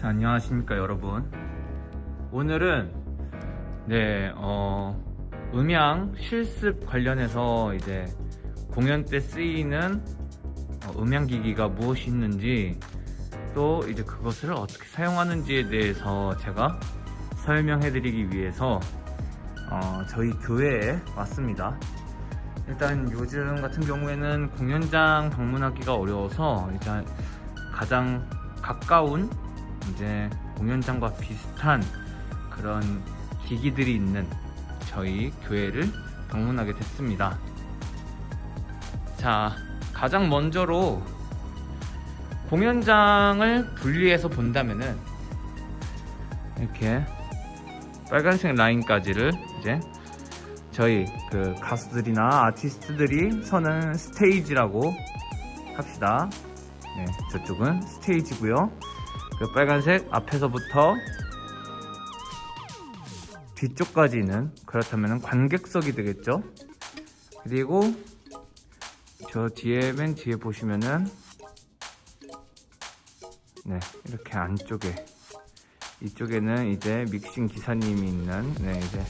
자, 안녕하십니까 여러분. 오늘은 음향 실습 관련해서 이제 공연 때 쓰이는 음향기기가 무엇이 있는지, 또 이제 그것을 어떻게 사용하는지에 대해서 제가 설명해 드리기 위해서 저희 교회에 왔습니다. 일단 요즘 같은 경우에는 공연장 방문하기가 어려워서 일단 가장 가까운 이제 공연장과 비슷한 그런 기기들이 있는 저희 교회를 방문하게 됐습니다. 자, 가장 먼저로 공연장을 분리해서 본다면은 이렇게 빨간색 라인까지를 이제 저희 그 가수들이나 아티스트들이 서는 스테이지라고 합시다. 네, 저쪽은 스테이지고요. 그 빨간색 앞에서부터 뒤쪽까지는 그렇다면 관객석이 되겠죠. 그리고 저 뒤에 맨 뒤에 보시면은 네, 이렇게 안쪽에 이쪽에는 이제 믹싱 기사님이 있는 이제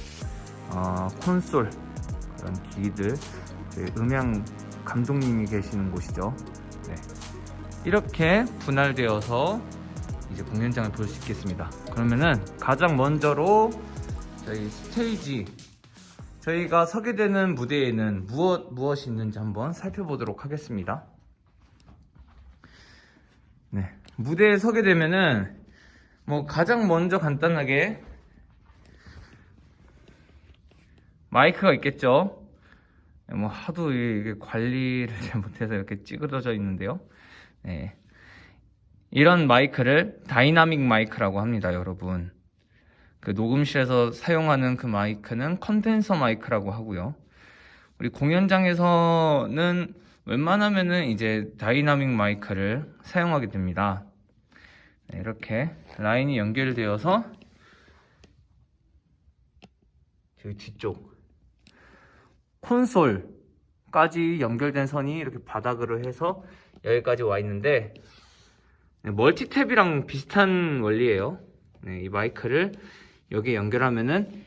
콘솔 그런 기기들, 음향 감독님이 계시는 곳이죠. 네, 이렇게 분할되어서 이제 공연장을 볼 수 있겠습니다. 그러면은 가장 먼저로 저희 스테이지, 저희가 서게 되는 무대에는 무엇이 있는지 한번 살펴보도록 하겠습니다. 네, 무대에 서게 되면은 가장 먼저 간단하게 마이크가 있겠죠. 하도 이게 관리를 잘 못해서 이렇게 찌그러져 있는데요. 네, 이런 마이크를 다이나믹 마이크라고 합니다, 여러분. 그 녹음실에서 사용하는 그 마이크는 컨덴서 마이크라고 하고요. 우리 공연장에서는 웬만하면은 이제 다이나믹 마이크를 사용하게 됩니다. 네, 이렇게 라인이 연결되어서 저기 뒤쪽 콘솔까지 연결된 선이 이렇게 바닥으로 해서 여기까지 와 있는데, 멀티탭이랑 비슷한 원리예요. 이 마이크를 여기에 연결하면은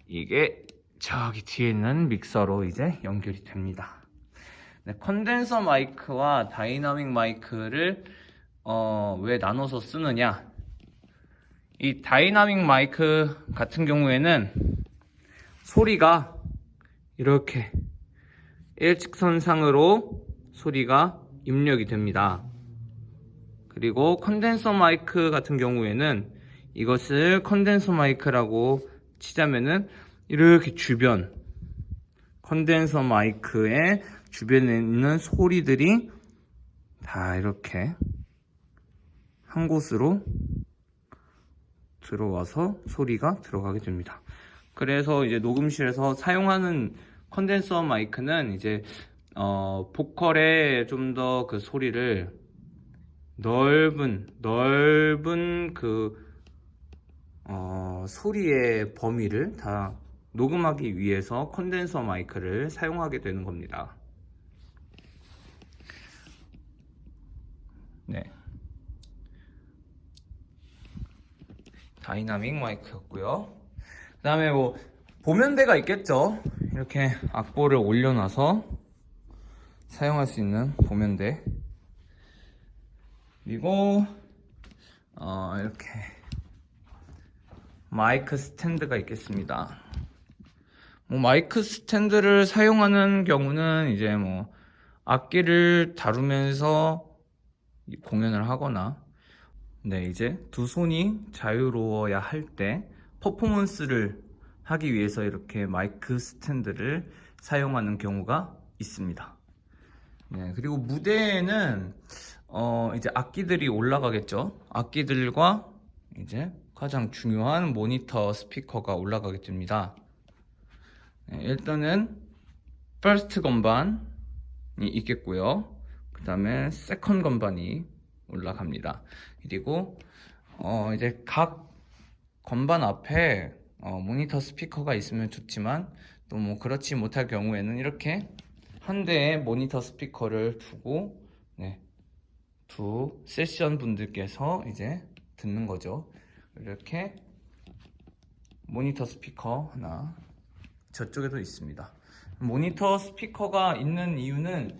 이게 저기 뒤에 있는 믹서로 이제 연결이 됩니다. 컨덴서 마이크와 다이나믹 마이크를 왜 나눠서 쓰느냐? 이 다이나믹 마이크 같은 경우에는 소리가 이렇게 일직선상으로 소리가 입력이 됩니다. 그리고 컨덴서 마이크 같은 경우에는 이것을 컨덴서 마이크라고 치자면은 이렇게 주변, 컨덴서 마이크의 주변에 있는 소리들이 다 이렇게 한 곳으로 들어와서 소리가 들어가게 됩니다. 그래서 이제 녹음실에서 사용하는 컨덴서 마이크는 이제 보컬에 좀 더 그 소리를 넓은 그 소리의 범위를 다 녹음하기 위해서 컨덴서 마이크를 사용하게 되는 겁니다. 네, 다이나믹 마이크였고요. 그 다음에 보면대가 있겠죠. 이렇게 악보를 올려놔서 사용할 수 있는 보면대, 그리고 이렇게 마이크 스탠드가 있겠습니다. 마이크 스탠드를 사용하는 경우는 이제 악기를 다루면서 공연을 하거나, 이제 두 손이 자유로워야 할 때 퍼포먼스를 하기 위해서 이렇게 마이크 스탠드를 사용하는 경우가 있습니다. 네, 그리고 무대에는 이제 악기들이 올라가겠죠. 악기들과 이제 가장 중요한 모니터 스피커가 올라가게 됩니다. 네, 일단은 퍼스트 건반이 있겠고요. 그 다음에 세컨드 건반이 올라갑니다. 그리고 이제 각 건반 앞에 모니터 스피커가 있으면 좋지만, 또 그렇지 못할 경우에는 이렇게 한 대의 모니터 스피커를 두고 두 세션 분들께서 이제 듣는 거죠. 이렇게 모니터 스피커 하나, 저쪽에도 있습니다. 모니터 스피커가 있는 이유는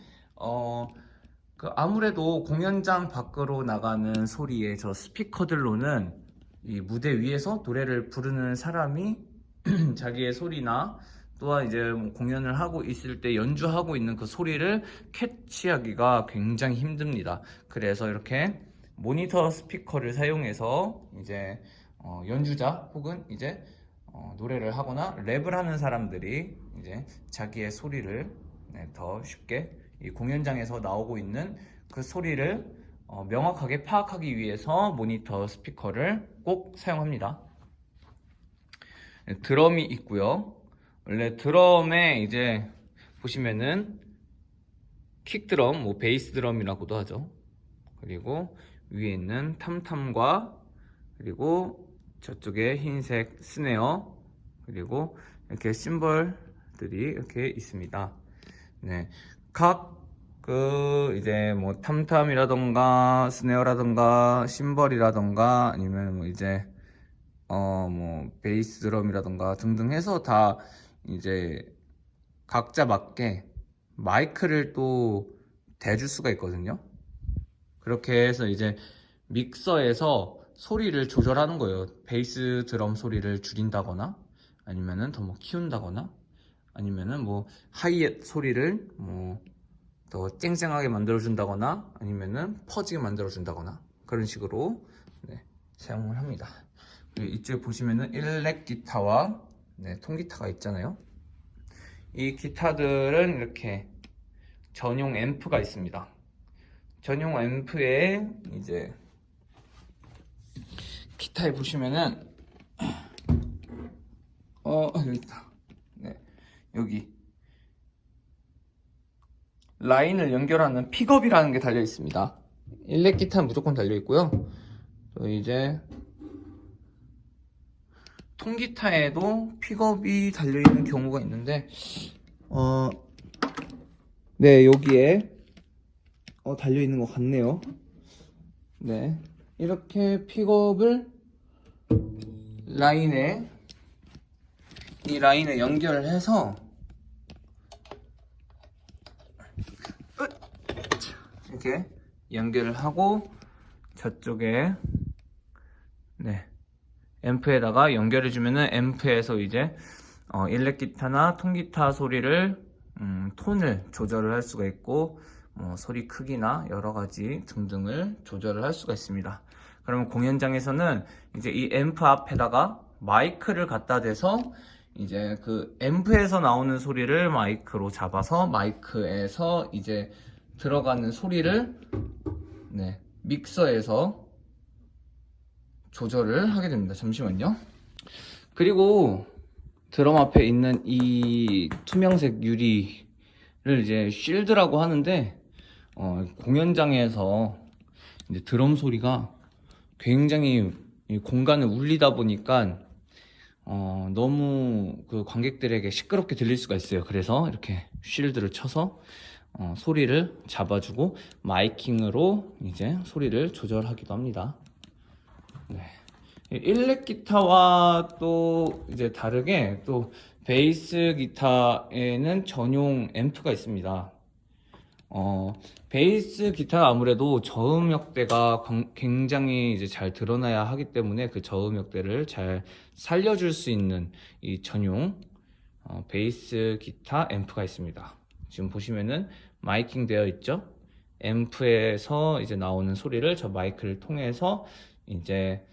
아무래도 공연장 밖으로 나가는 소리의 저 스피커들로는 이 무대 위에서 노래를 부르는 사람이 자기의 소리나 또한 이제 뭐 공연을 하고 있을 때 연주하고 있는 그 소리를 캐치하기가 굉장히 힘듭니다. 그래서 이렇게 모니터 스피커를 사용해서 이제 연주자 혹은 이제 노래를 하거나 랩을 하는 사람들이 이제 자기의 소리를 더 쉽게 이 공연장에서 나오고 있는 그 소리를 명확하게 파악하기 위해서 모니터 스피커를 꼭 사용합니다. 드럼이 있고요. 원래 드럼에 이제 보시면은 킥 드럼, 뭐 베이스 드럼이라고도 하죠. 그리고 위에 있는 탐탐과 그리고 저쪽에 흰색 스네어 그리고 이렇게 심벌들이 이렇게 있습니다. 네, 각 이제 뭐 탐탐이라던가 스네어라던가 심벌이라던가 아니면 뭐 이제 뭐 베이스 드럼이라던가 등등 해서 다 이제 각자 맞게 마이크를 또 대줄 수가 있거든요. 그렇게 해서 이제 믹서에서 소리를 조절하는 거예요. 베이스 드럼 소리를 줄인다거나 아니면은 더 뭐 키운다거나 아니면은 뭐 하이햇 소리를 뭐 더 쨍쨍하게 만들어 준다거나 아니면은 퍼지게 만들어 준다거나 그런 식으로 사용을 합니다. 이쪽에 보시면은 일렉 기타와 통기타가 있잖아요. 이 기타들은 이렇게 전용 앰프가 있습니다. 전용 앰프에 이제 기타에 보시면은 여기 있다. 여기 라인을 연결하는 픽업이라는 게 달려 있습니다. 일렉 기타는 무조건 달려 있고요. 또 이제 통기타에도 픽업이 달려 있는 경우가 있는데 여기에 달려 있는 것 같네요. 네, 이렇게 픽업을 이 라인에 연결해서 이렇게 연결을 하고 저쪽에 앰프에다가 연결해주면은 앰프에서 이제 일렉 기타나 통기타 소리를 톤을 조절을 할 수가 있고 뭐 소리 크기나 여러 가지 등등을 조절을 할 수가 있습니다. 그러면 공연장에서는 이제 이 앰프 앞에다가 마이크를 갖다 대서 이제 그 앰프에서 나오는 소리를 마이크로 잡아서 마이크에서 이제 들어가는 소리를 믹서에서 조절을 하게 됩니다. 잠시만요. 그리고 드럼 앞에 있는 이 투명색 유리를 이제 쉴드라고 하는데 공연장에서 이제 드럼 소리가 굉장히 공간을 울리다 보니까 너무 그 관객들에게 시끄럽게 들릴 수가 있어요. 그래서 이렇게 쉴드를 쳐서 소리를 잡아주고 마이킹으로 이제 소리를 조절하기도 합니다. 일렉 기타와 또 이제 다르게 또 베이스 기타에는 전용 앰프가 있습니다. 베이스 기타가 아무래도 저음역대가 굉장히 이제 잘 드러나야 하기 때문에 그 저음역대를 잘 살려줄 수 있는 이 전용 베이스 기타 앰프가 있습니다. 지금 보시면은 마이킹 되어 있죠? 앰프에서 이제 나오는 소리를 저 마이크를 통해서 이제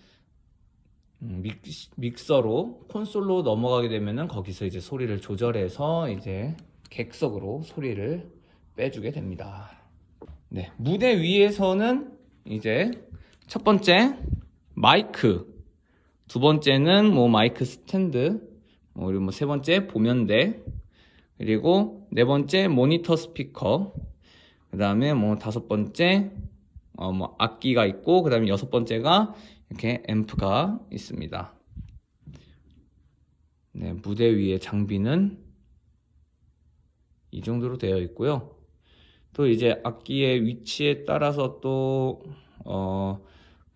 믹서로 콘솔로 넘어가게 되면은 거기서 이제 소리를 조절해서 이제 객석으로 소리를 빼주게 됩니다. 무대 위에서는 이제 첫 번째 마이크, 두 번째는 뭐 마이크 스탠드, 그리고 뭐 세 번째 보면대, 그리고 네 번째 모니터 스피커, 그 다음에 뭐 다섯 번째 뭐 악기가 있고, 그 다음에 여섯 번째가 이렇게 앰프가 있습니다. 무대 위의 장비는 이 정도로 되어 있고요. 또 이제 악기의 위치에 따라서 또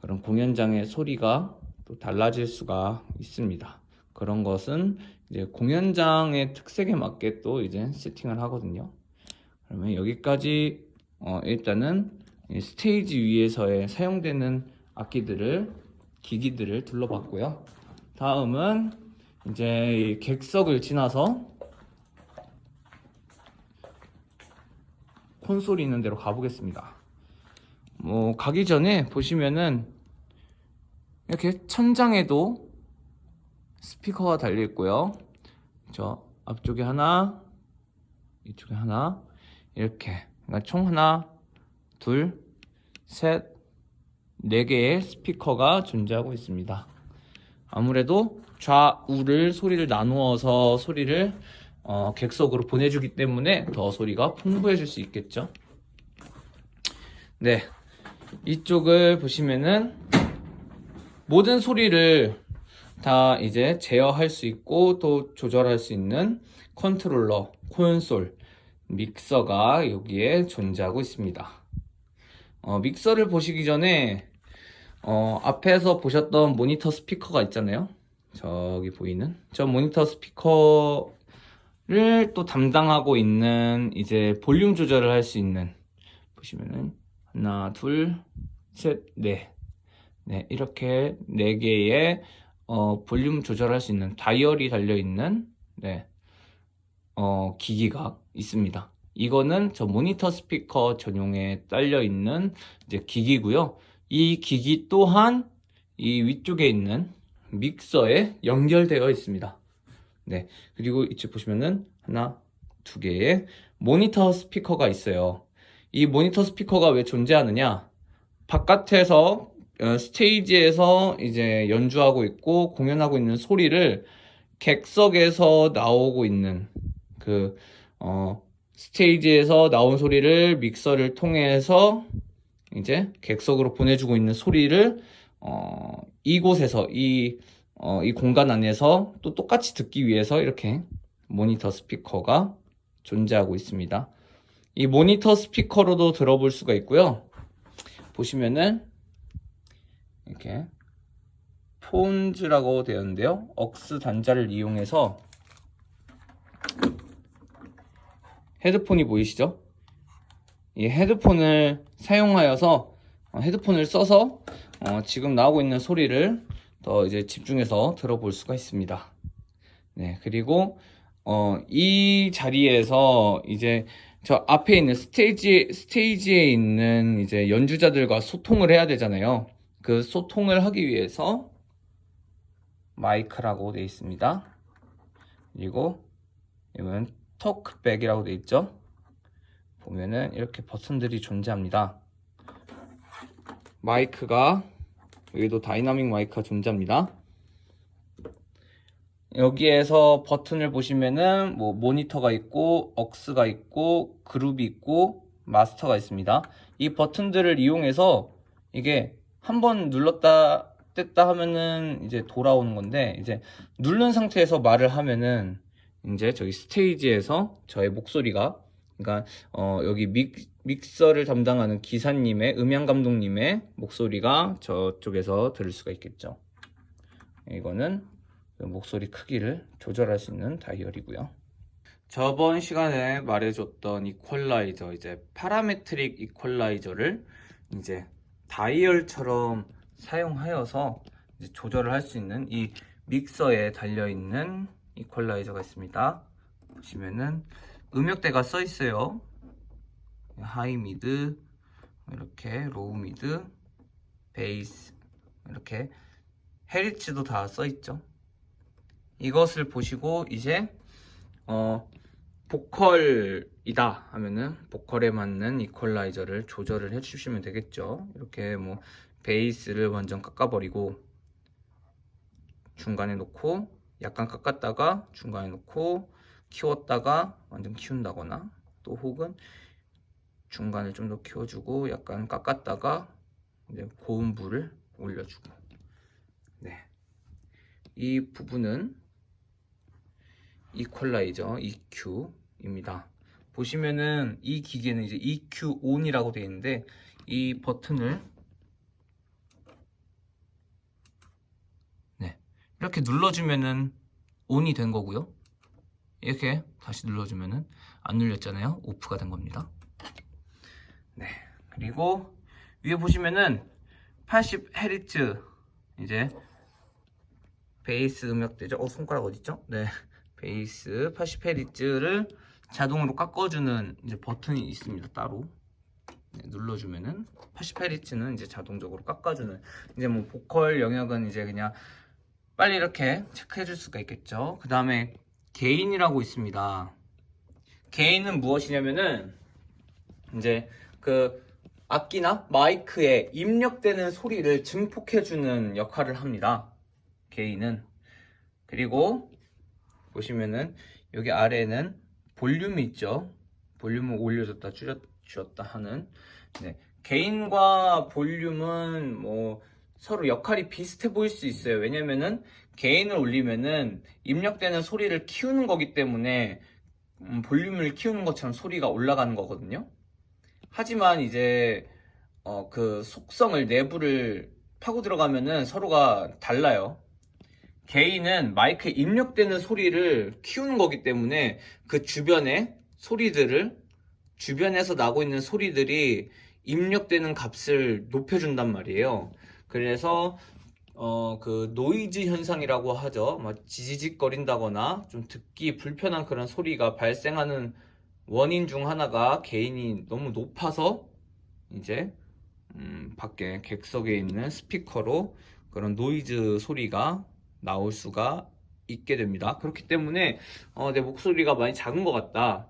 그런 공연장의 소리가 또 달라질 수가 있습니다. 그런 것은 이제 공연장의 특색에 맞게 또 이제 세팅을 하거든요. 그러면 여기까지 일단은 이 스테이지 위에서의 사용되는 악기들을, 기기들을 둘러봤고요. 다음은 이제 이 객석을 지나서 콘솔이 있는 데로 가보겠습니다. 가기 전에 보시면은 이렇게 천장에도 스피커가 달려 있고요. 저 앞쪽에 하나, 이쪽에 하나, 이렇게 그러니까 총 하나, 둘, 셋, 네 개의 스피커가 존재하고 있습니다. 아무래도 좌우를 소리를 나누어서 소리를 객석으로 보내주기 때문에 더 소리가 풍부해질 수 있겠죠. 네, 이쪽을 보시면은 모든 소리를 다 이제 제어할 수 있고 또 조절할 수 있는 컨트롤러, 콘솔, 믹서가 여기에 존재하고 있습니다. 믹서를 보시기 전에 앞에서 보셨던 모니터 스피커가 있잖아요. 저기 보이는 저 모니터 스피커를 또 담당하고 있는 이제 볼륨 조절을 할 수 있는, 보시면은 하나, 둘, 셋, 넷. 네, 이렇게 4개의 볼륨 조절할 수 있는 다이얼이 달려있는 기기가 있습니다. 이거는 저 모니터 스피커 전용에 딸려있는 이제 기기고요. 이 기기 또한 이 위쪽에 있는 믹서에 연결되어 있습니다. 네, 그리고 이쪽 보시면은 하나, 2개의 모니터 스피커가 있어요. 이 모니터 스피커가 왜 존재하느냐? 바깥에서 스테이지에서 이제 연주하고 있고 공연하고 있는 소리를 객석에서 나오고 있는 스테이지에서 나온 소리를 믹서를 통해서 이제 객석으로 보내주고 있는 소리를 이곳에서 이 공간 안에서 또 똑같이 듣기 위해서 이렇게 모니터 스피커가 존재하고 있습니다. 이 모니터 스피커로도 들어볼 수가 있고요. 보시면은 이렇게 폰즈라고 되어 있는데요. 억스 단자를 이용해서 헤드폰이 보이시죠? 이 헤드폰을 사용하여서 헤드폰을 써서 지금 나오고 있는 소리를 더 이제 집중해서 들어볼 수가 있습니다. 네, 그리고 이 자리에서 이제 저 앞에 있는 스테이지에 있는 이제 연주자들과 소통을 해야 되잖아요. 그 소통을 하기 위해서 마이크라고 되어 있습니다. 그리고 이건 토크백이라고 되어 있죠. 보면은 이렇게 버튼들이 존재합니다. 마이크가, 여기도 다이나믹 마이크가 존재합니다. 여기에서 버튼을 보시면은 뭐 모니터가 있고 억스가 있고 그룹이 있고 마스터가 있습니다. 이 버튼들을 이용해서 이게 한번 눌렀다 뗐다 하면은 이제 돌아오는 건데, 이제 누른 상태에서 말을 하면은 이제 저기 스테이지에서 저의 목소리가, 그러니까 여기 믹서를 담당하는 기사님의, 음향 감독님의 목소리가 저쪽에서 들을 수가 있겠죠. 이거는 목소리 크기를 조절할 수 있는 다이얼이고요. 저번 시간에 말해줬던 이퀄라이저, 이제 파라메트릭 이퀄라이저를 이제 다이얼처럼 사용하여서 이제 조절을 할 수 있는 이 믹서에 달려있는 이퀄라이저가 있습니다. 보시면은 음역대가 써 있어요. 하이 미드, 이렇게 로우 미드, 베이스, 이렇게 헤리츠도 다 써 있죠. 이것을 보시고 이제 보컬이다 하면은 보컬에 맞는 이퀄라이저를 조절을 해 주시면 되겠죠. 이렇게 뭐 베이스를 완전 깎아버리고 중간에 놓고 약간 깎았다가 중간에 놓고 키웠다가 완전 키운다거나, 또 혹은 중간을 좀 더 키워주고 약간 깎았다가 이제 고음부를 올려주고. 네, 이 부분은 이퀄라이저 EQ입니다. 보시면은 이 기계는 이제 EQ ON이라고 되어 있는데, 이 버튼을 이렇게 눌러주면은 ON이 된 거고요. 이렇게 다시 눌러주면은 안 눌렸잖아요. 오프가 된 겁니다. 네. 그리고 위에 보시면은 80Hz 이제 베이스 음역대죠. 손가락 어딨죠? 네. 베이스 80Hz를 자동으로 깎아주는 이제 버튼이 있습니다. 따로. 네, 눌러주면은 80Hz는 이제 자동적으로 깎아주는 이제 뭐 보컬 영역은 이제 그냥 빨리 이렇게 체크해 줄 수가 있겠죠. 그 다음에 게인이라고 있습니다. 게인은 무엇이냐면은 이제 그 악기나 마이크에 입력되는 소리를 증폭해 주는 역할을 합니다. 게인은. 그리고 보시면은 여기 아래에는 볼륨이 있죠. 볼륨을 올려줬다 줄여줬다 하는. 네. 게인과 볼륨은 뭐 서로 역할이 비슷해 보일 수 있어요. 왜냐면은 게인을 올리면은 입력되는 소리를 키우는 거기 때문에 볼륨을 키우는 것처럼 소리가 올라가는 거거든요. 하지만 이제 그 속성을 내부를 파고 들어가면은 서로가 달라요. 게인은 마이크에 입력되는 소리를 키우는 거기 때문에 그 주변의 소리들을 주변에서 나고 있는 소리들이 입력되는 값을 높여준단 말이에요. 그래서 그 노이즈 현상이라고 하죠. 막 지지직거린다거나 좀 듣기 불편한 그런 소리가 발생하는 원인 중 하나가 게인이 너무 높아서 이제 밖에 객석에 있는 스피커로 그런 노이즈 소리가 나올 수가 있게 됩니다. 그렇기 때문에 내 목소리가 많이 작은 것 같다.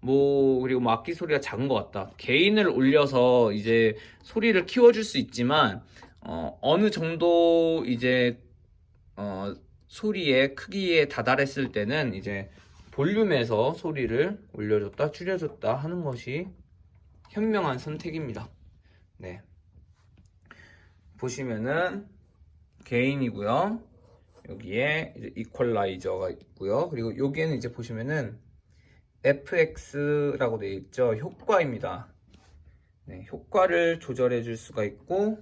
뭐 그리고 뭐 악기 소리가 작은 것 같다. 게인을 올려서 이제 소리를 키워줄 수 있지만 어느 정도 이제 소리의 크기에 다다랐을 때는 이제 볼륨에서 소리를 올려줬다 줄여줬다 하는 것이 현명한 선택입니다. 네. 보시면은 게인이고요. 여기에 이제 이퀄라이저가 있고요. 그리고 여기에는 이제 보시면은 FX라고 되어 있죠. 효과입니다. 네, 효과를 조절해 줄 수가 있고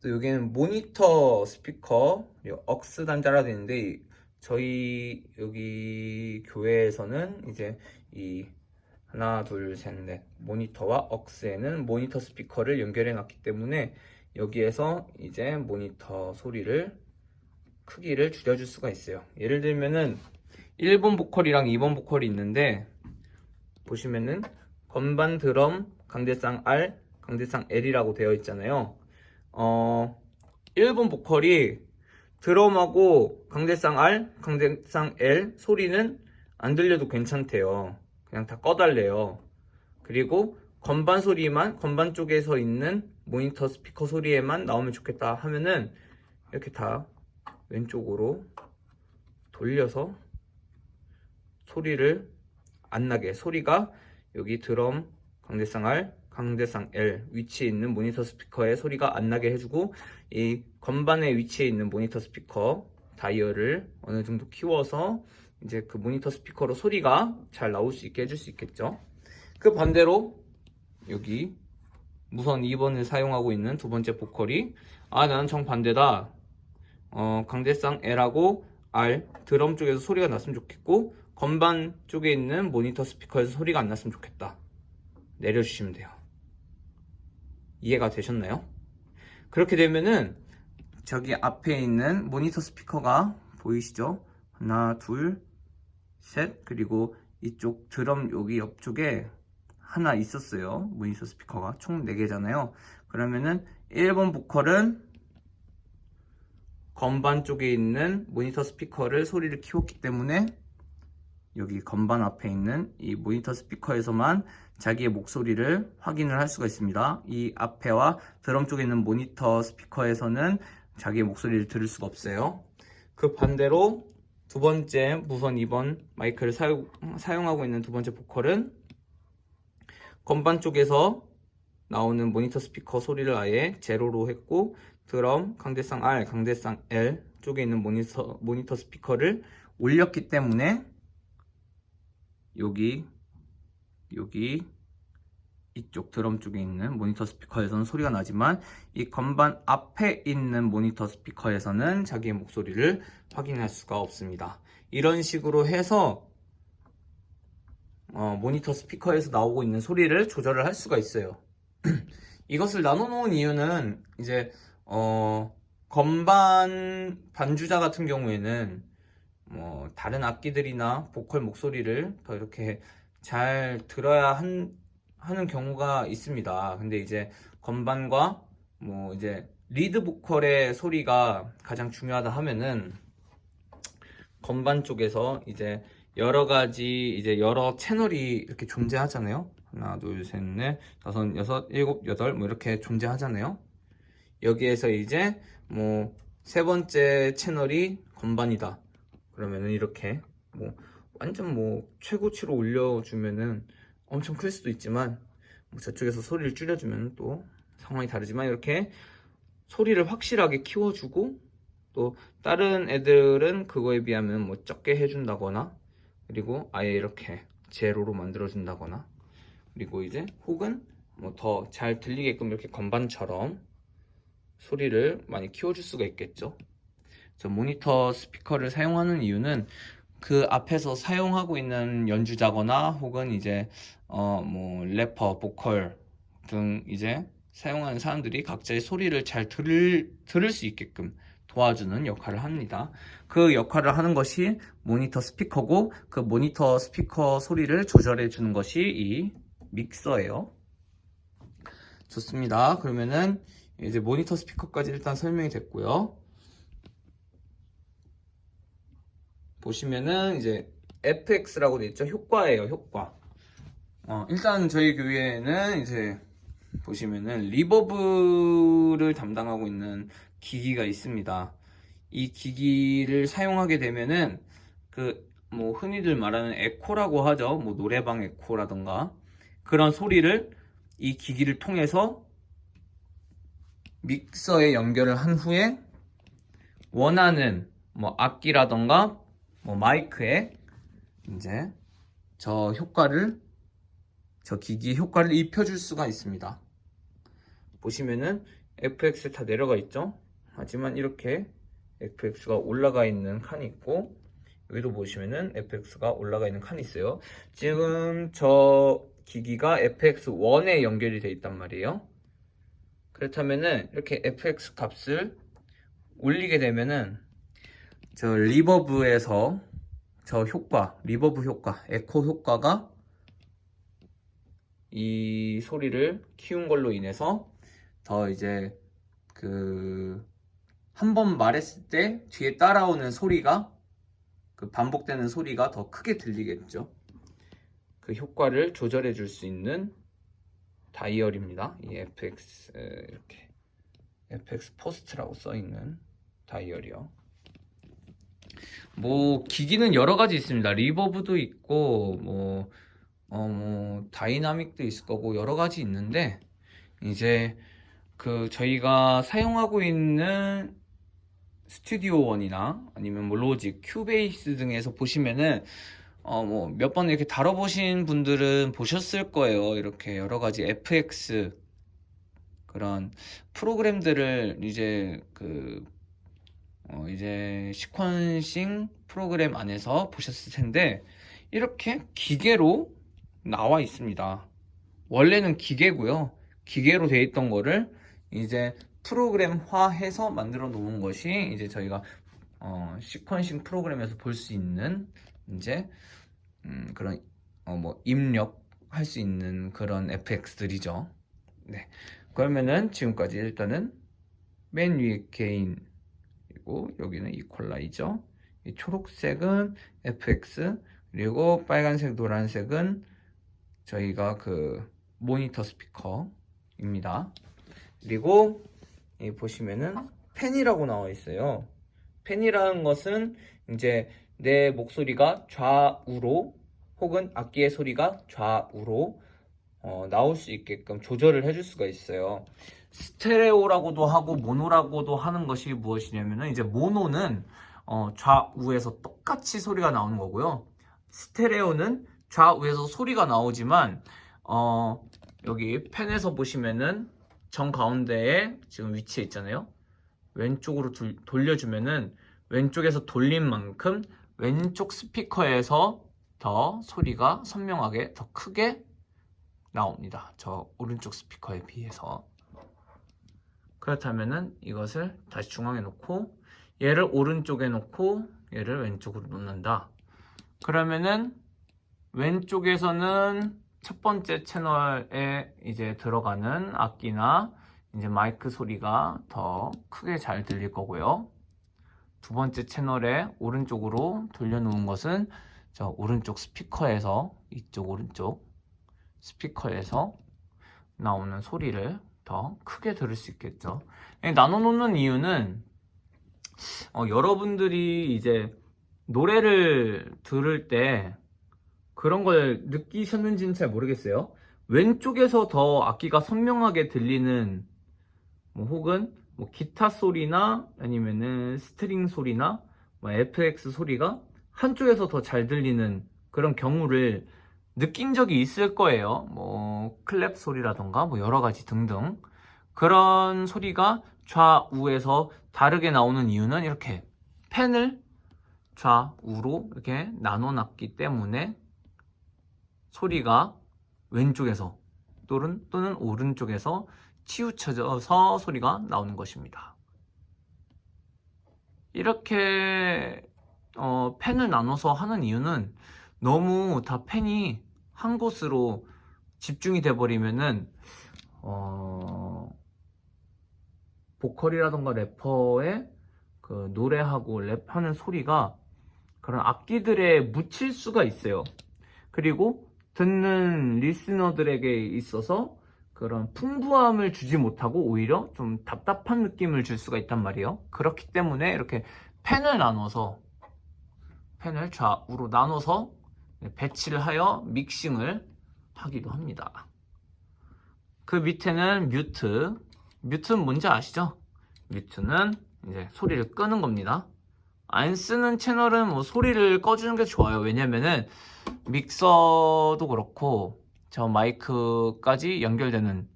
또 여기는 모니터 스피커 억스 단자라 되어 있는데 저희 여기 교회에서는 이제 이 하나 둘 셋 넷 모니터와 억스에는 모니터 스피커를 연결해 놨기 때문에 여기에서 이제 모니터 소리를 크기를 줄여줄 수가 있어요. 예를 들면은 1번 보컬이랑 2번 보컬이 있는데 보시면은 건반 드럼 강대상 R 강대상 L이라고 되어 있잖아요. 1번 보컬이 드럼하고 강대상 R 강대상 L 소리는 안 들려도 괜찮대요. 그냥 다 꺼달래요. 그리고 건반 소리만 건반 쪽에서 있는 모니터 스피커 소리에만 나오면 좋겠다 하면은 이렇게 다 왼쪽으로 돌려서 소리를 안 나게 소리가 여기 드럼 강대상 R 강대상 L 위치에 있는 모니터 스피커의 소리가 안 나게 해주고 이 건반의 위치에 있는 모니터 스피커 다이얼을 어느 정도 키워서 이제 그 모니터 스피커로 소리가 잘 나올 수 있게 해줄 수 있겠죠. 그 반대로 여기 무선 2번을 사용하고 있는 두 번째 보컬이 나는 정반대다. 강대상 L하고 R 드럼 쪽에서 소리가 났으면 좋겠고 건반 쪽에 있는 모니터 스피커에서 소리가 안 났으면 좋겠다. 내려주시면 돼요. 이해가 되셨나요? 그렇게 되면은 저기 앞에 있는 모니터 스피커가 보이시죠? 하나 둘 셋 그리고 이쪽 드럼 여기 옆쪽에 하나 있었어요. 모니터 스피커가 총 4개잖아요. 그러면은 1번 보컬은 건반 쪽에 있는 모니터 스피커를 소리를 키웠기 때문에 여기 건반 앞에 있는 이 모니터 스피커에서만 자기의 목소리를 확인을 할 수가 있습니다. 이 앞에와 드럼 쪽에 있는 모니터 스피커에서는 자기의 목소리를 들을 수가 없어요. 그 반대로 두 번째 무선 2번 마이크를 사용하고 있는 두 번째 보컬은 건반 쪽에서 나오는 모니터 스피커 소리를 아예 제로로 했고 드럼, 강대상 R, 강대상 L 쪽에 있는 모니터 스피커를 올렸기 때문에 여기 이쪽 드럼 쪽에 있는 모니터 스피커에서는 소리가 나지만 이 건반 앞에 있는 모니터 스피커에서는 자기의 목소리를 확인할 수가 없습니다. 이런 식으로 해서 모니터 스피커에서 나오고 있는 소리를 조절을 할 수가 있어요. 이것을 나눠 놓은 이유는 이제 건반 반주자 같은 경우에는 뭐 다른 악기들이나 보컬 목소리를 더 이렇게 잘 들어야 하는 경우가 있습니다. 근데 이제 건반과 뭐 이제 리드 보컬의 소리가 가장 중요하다 하면은 건반 쪽에서 이제 여러 가지 이제 여러 채널이 이렇게 존재하잖아요. 하나, 둘, 셋, 넷, 다섯, 여섯, 일곱, 여덟 뭐 이렇게 존재하잖아요. 여기에서 이제 뭐 세 번째 채널이 건반이다. 그러면은 이렇게 뭐 완전 뭐 최고치로 올려주면은 엄청 클 수도 있지만 뭐 저쪽에서 소리를 줄여주면 또 상황이 다르지만 이렇게 소리를 확실하게 키워주고 또 다른 애들은 그거에 비하면 뭐 적게 해준다거나 그리고 아예 이렇게 제로로 만들어준다거나 그리고 이제 혹은 뭐 더 잘 들리게끔 이렇게 건반처럼 소리를 많이 키워줄 수가 있겠죠. 저 모니터 스피커를 사용하는 이유는 그 앞에서 사용하고 있는 연주자거나 혹은 이제 뭐 래퍼, 보컬 등 이제 사용하는 사람들이 각자의 소리를 잘 들을 수 있게끔 도와주는 역할을 합니다. 그 역할을 하는 것이 모니터 스피커고 그 모니터 스피커 소리를 조절해 주는 것이 이 믹서예요. 좋습니다. 그러면은 이제 모니터 스피커까지 일단 설명이 됐고요. 보시면은 이제 FX라고 되어 있죠. 효과예요, 효과. 일단 저희 교회에는 이제 보시면은 리버브를 담당하고 있는 기기가 있습니다. 이 기기를 사용하게 되면은 그 뭐 흔히들 말하는 에코라고 하죠. 뭐 노래방 에코라던가 그런 소리를 이 기기를 통해서 믹서에 연결을 한 후에 원하는 뭐 악기라던가 뭐 마이크에 이제 저 기기의 효과를 입혀줄 수가 있습니다. 보시면은 FX 다 내려가 있죠. 하지만 이렇게 FX가 올라가 있는 칸이 있고 여기도 보시면은 FX가 올라가 있는 칸이 있어요. 지금 저 기기가 FX1에 연결이 되어 있단 말이에요. 그렇다면은 이렇게 FX 값을 올리게 되면은 저 리버브에서 저 효과, 리버브 효과, 에코 효과가 이 소리를 키운 걸로 인해서 더 이제 그 한 번 말했을 때 뒤에 따라오는 소리가 그 반복되는 소리가 더 크게 들리겠죠. 그 효과를 조절해 줄 수 있는 다이얼입니다. 이 FX 이렇게 FX 포스트라고 써 있는 다이얼이요. 뭐 기기는 여러 가지 있습니다. 리버브도 있고 뭐 다이나믹도 있을 거고 여러 가지 있는데 이제 그 저희가 사용하고 있는 스튜디오 원이나 아니면 뭐 로직, 큐베이스 등에서 보시면은 뭐 몇 번 이렇게 다뤄보신 분들은 보셨을 거예요. 이렇게 여러 가지 FX 그런 프로그램들을 이제 이제 시퀀싱 프로그램 안에서 보셨을 텐데 이렇게 기계로 나와 있습니다. 원래는 기계고요. 기계로 되어 있던 거를 이제 프로그램화해서 만들어 놓은 것이 이제 저희가 시퀀싱 프로그램에서 볼 수 있는 이제 그런 뭐 입력할 수 있는 그런 FX들이죠. 네. 그러면은 지금까지 일단은 맨 위에 게인 그리고 여기는 이퀄라이저, 이 초록색은 FX 그리고 빨간색, 노란색은 저희가 그 모니터 스피커입니다. 그리고 여기 보시면은 펜이라고 나와 있어요. 펜이라는 것은 이제 내 목소리가 좌우로 혹은 악기의 소리가 좌우로 나올 수 있게끔 조절을 해줄 수가 있어요. 스테레오라고도 하고 모노라고도 하는 것이 무엇이냐면은 이제 모노는 좌우에서 똑같이 소리가 나오는 거고요. 스테레오는 좌우에서 소리가 나오지만 여기 펜에서 보시면은 정 가운데에 지금 위치해 있잖아요. 왼쪽으로 돌려주면은 왼쪽에서 돌린 만큼 왼쪽 스피커에서 더 소리가 선명하게 더 크게 나옵니다. 저 오른쪽 스피커에 비해서. 그렇다면은 이것을 다시 중앙에 놓고 얘를 오른쪽에 놓고 얘를 왼쪽으로 놓는다. 그러면은 왼쪽에서는 첫 번째 채널에 이제 들어가는 악기나 이제 마이크 소리가 더 크게 잘 들릴 거고요. 두 번째 채널에 오른쪽으로 돌려놓은 것은 저 오른쪽 스피커에서 이쪽 오른쪽 스피커에서 나오는 소리를 더 크게 들을 수 있겠죠. 나눠 놓는 이유는 여러분들이 이제 노래를 들을 때 그런 걸 느끼셨는지는 잘 모르겠어요. 왼쪽에서 더 악기가 선명하게 들리는 혹은 기타 소리나 아니면은 스트링 소리나 FX 소리가 한쪽에서 더 잘 들리는 그런 경우를 느낀 적이 있을 거예요. 클랩 소리라던가 여러 가지 등등. 그런 소리가 좌우에서 다르게 나오는 이유는 이렇게 펜을 좌우로 이렇게 나눠 놨기 때문에 소리가 왼쪽에서 또는 오른쪽에서 치우쳐져서 소리가 나오는 것입니다. 이렇게 펜을 나눠서 하는 이유는 너무 다 펜이 한 곳으로 집중이 돼 버리면은 보컬이라던가 래퍼의 그 노래하고 랩하는 소리가 그런 악기들에 묻힐 수가 있어요. 그리고 듣는 리스너들에게 있어서 그런 풍부함을 주지 못하고 오히려 좀 답답한 느낌을 줄 수가 있단 말이에요. 그렇기 때문에 이렇게 펜을 좌우로 나눠서 배치를 하여 믹싱을 하기도 합니다. 그 밑에는 뮤트는 뭔지 아시죠? 뮤트는 이제 소리를 끄는 겁니다. 안 쓰는 채널은 소리를 꺼주는 게 좋아요. 왜냐면은 믹서도 그렇고 저 마이크까지 연결되는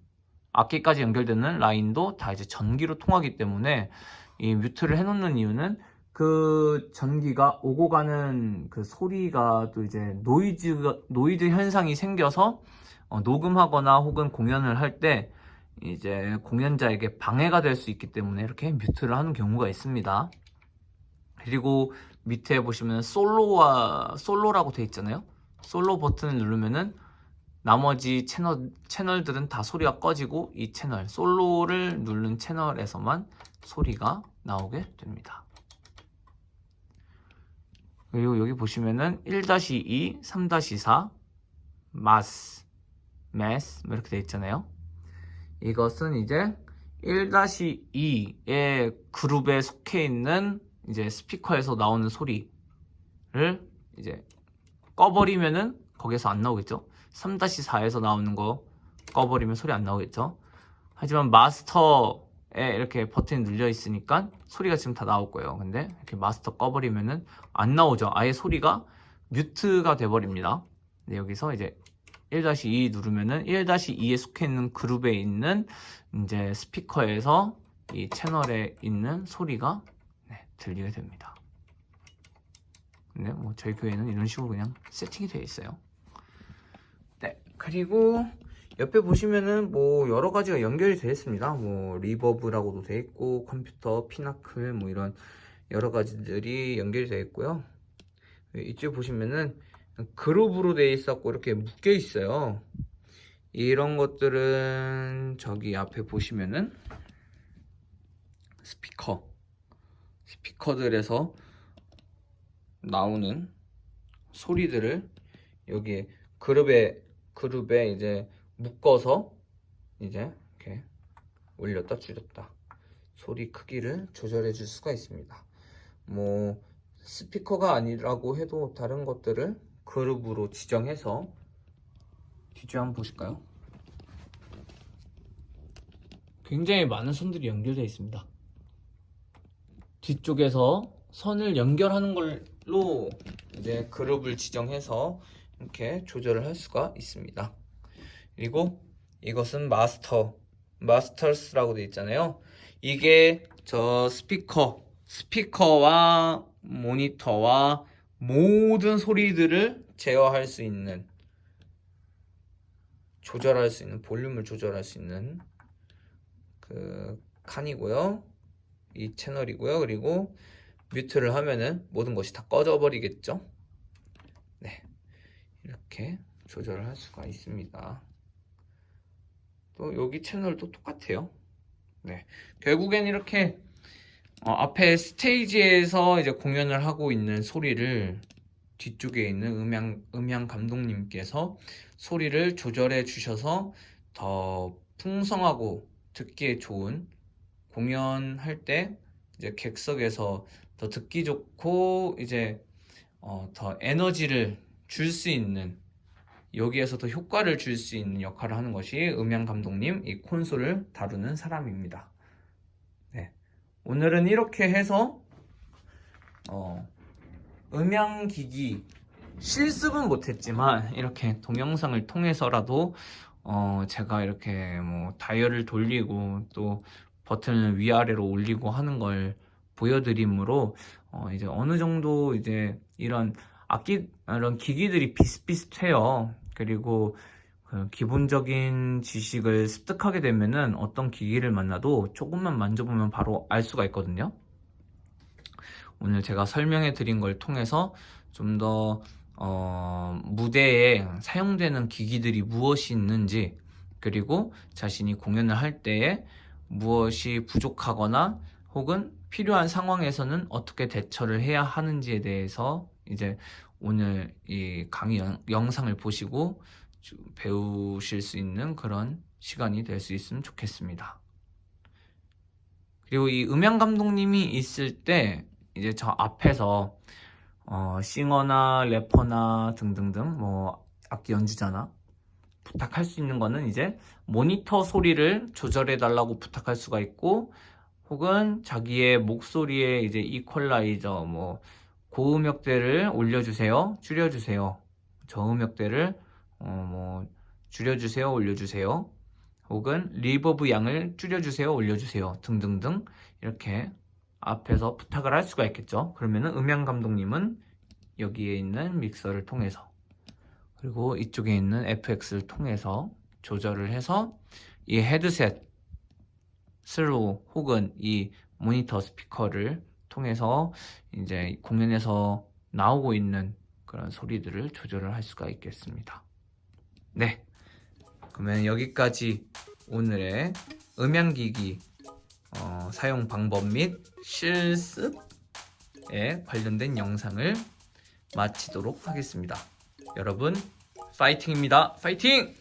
악기까지 연결되는 라인도 다 이제 전기로 통하기 때문에 이 뮤트를 해놓는 이유는 그 전기가 오고 가는 그 소리가 또 이제 노이즈 현상이 생겨서 녹음하거나 혹은 공연을 할 때 이제 공연자에게 방해가 될 수 있기 때문에 이렇게 뮤트를 하는 경우가 있습니다. 그리고 밑에 보시면 솔로라고 돼 있잖아요. 솔로 버튼을 누르면은 나머지 채널들은 다 소리가 꺼지고 이 채널, 솔로를 누른 채널에서만 소리가 나오게 됩니다. 그리고 여기 보시면은 1-2, 3-4, 메스 이렇게 돼 있잖아요. 이것은 이제 1-2의 그룹에 속해 있는 이제 스피커에서 나오는 소리를 이제 꺼버리면은 거기서 안 나오겠죠. 3-4에서 나오는 거 꺼버리면 소리 안 나오겠죠. 하지만 마스터에 이렇게 버튼이 눌려 있으니까 소리가 지금 다 나올 거예요. 근데 이렇게 마스터 꺼버리면은 안 나오죠. 아예 소리가 뮤트가 돼버립니다. 근데 여기서 이제 1-2 누르면은 1-2에 속해 있는 그룹에 있는 이제 스피커에서 이 채널에 있는 소리가 들리게 됩니다. 근데 저희 교회는 이런 식으로 그냥 세팅이 되어 있어요. 네, 그리고 옆에 보시면은 여러 가지가 연결이 되어 있습니다. 리버브라고도 되어 있고 컴퓨터, 피나클 이런 여러 가지들이 연결이 되어 있고요. 이쪽에 보시면은 그룹으로 되어 있었고 이렇게 묶여 있어요. 이런 것들은 저기 앞에 보시면은 스피커들에서 나오는 소리들을 여기에 그룹에 이제 묶어서 이제 이렇게 올렸다 줄였다 소리 크기를 조절해 줄 수가 있습니다. 스피커가 아니라고 해도 다른 것들을 그룹으로 지정해서 뒤쪽 한번 보실까요? 굉장히 많은 선들이 연결되어 있습니다. 뒤쪽에서 선을 연결하는 걸로 이제 그룹을 지정해서 이렇게 조절을 할 수가 있습니다. 그리고 이것은 마스터스라고 되어 있잖아요. 이게 저 스피커와 모니터와 모든 소리들을 제어할 수 있는, 조절할 수 있는, 볼륨을 조절할 수 있는 그 칸이고요. 이 채널이고요. 그리고 뮤트를 하면은 모든 것이 다 꺼져 버리겠죠. 네, 이렇게 조절을 할 수가 있습니다. 또 여기 채널도 똑같아요. 네, 결국엔 이렇게 앞에 스테이지에서 이제 공연을 하고 있는 소리를 뒤쪽에 있는 음향 감독님께서 소리를 조절해 주셔서 더 풍성하고 듣기에 좋은, 공연할 때 이제 객석에서 더 듣기 좋고 이제 더 에너지를 줄 수 있는, 여기에서 더 효과를 줄 수 있는 역할을 하는 것이 음향 감독님, 이 콘솔을 다루는 사람입니다. 네, 오늘은 이렇게 해서 음향기기 실습은 못했지만 이렇게 동영상을 통해서라도 제가 이렇게 뭐 다이얼을 돌리고 또 버튼을 위아래로 올리고 하는 걸 보여드림으로 이제 어느 정도 이제 이런 기기들이 비슷비슷해요. 그리고 그 기본적인 지식을 습득하게 되면은 어떤 기기를 만나도 조금만 만져보면 바로 알 수가 있거든요. 오늘 제가 설명해 드린 걸 통해서 좀 더 무대에 사용되는 기기들이 무엇이 있는지, 그리고 자신이 공연을 할 때에 무엇이 부족하거나 혹은 필요한 상황에서는 어떻게 대처를 해야 하는지에 대해서 이제 오늘 이 강의 영상을 보시고 배우실 수 있는 그런 시간이 될 수 있으면 좋겠습니다. 그리고 이 음향 감독님이 있을 때 이제 저 앞에서 싱어나 래퍼나 등등등 뭐 악기 연주자나 부탁할 수 있는 거는 이제 모니터 소리를 조절해 달라고 부탁할 수가 있고, 혹은 자기의 목소리에 이제 이퀄라이저, 뭐 고음역대를 올려주세요, 줄여주세요, 저음역대를 뭐 줄여주세요, 올려주세요, 혹은 리버브 양을 줄여주세요, 올려주세요 등등등 이렇게 앞에서 부탁을 할 수가 있겠죠. 그러면은 음향 감독님은 여기에 있는 믹서를 통해서, 그리고 이쪽에 있는 FX를 통해서 조절을 해서 이 헤드셋으로 혹은 이 모니터 스피커를 통해서 이제 공연에서 나오고 있는 그런 소리들을 조절을 할 수가 있겠습니다. 네, 그러면 여기까지 오늘의 음향기기 사용 방법 및 실습에 관련된 영상을 마치도록 하겠습니다. 여러분 파이팅입니다. 파이팅!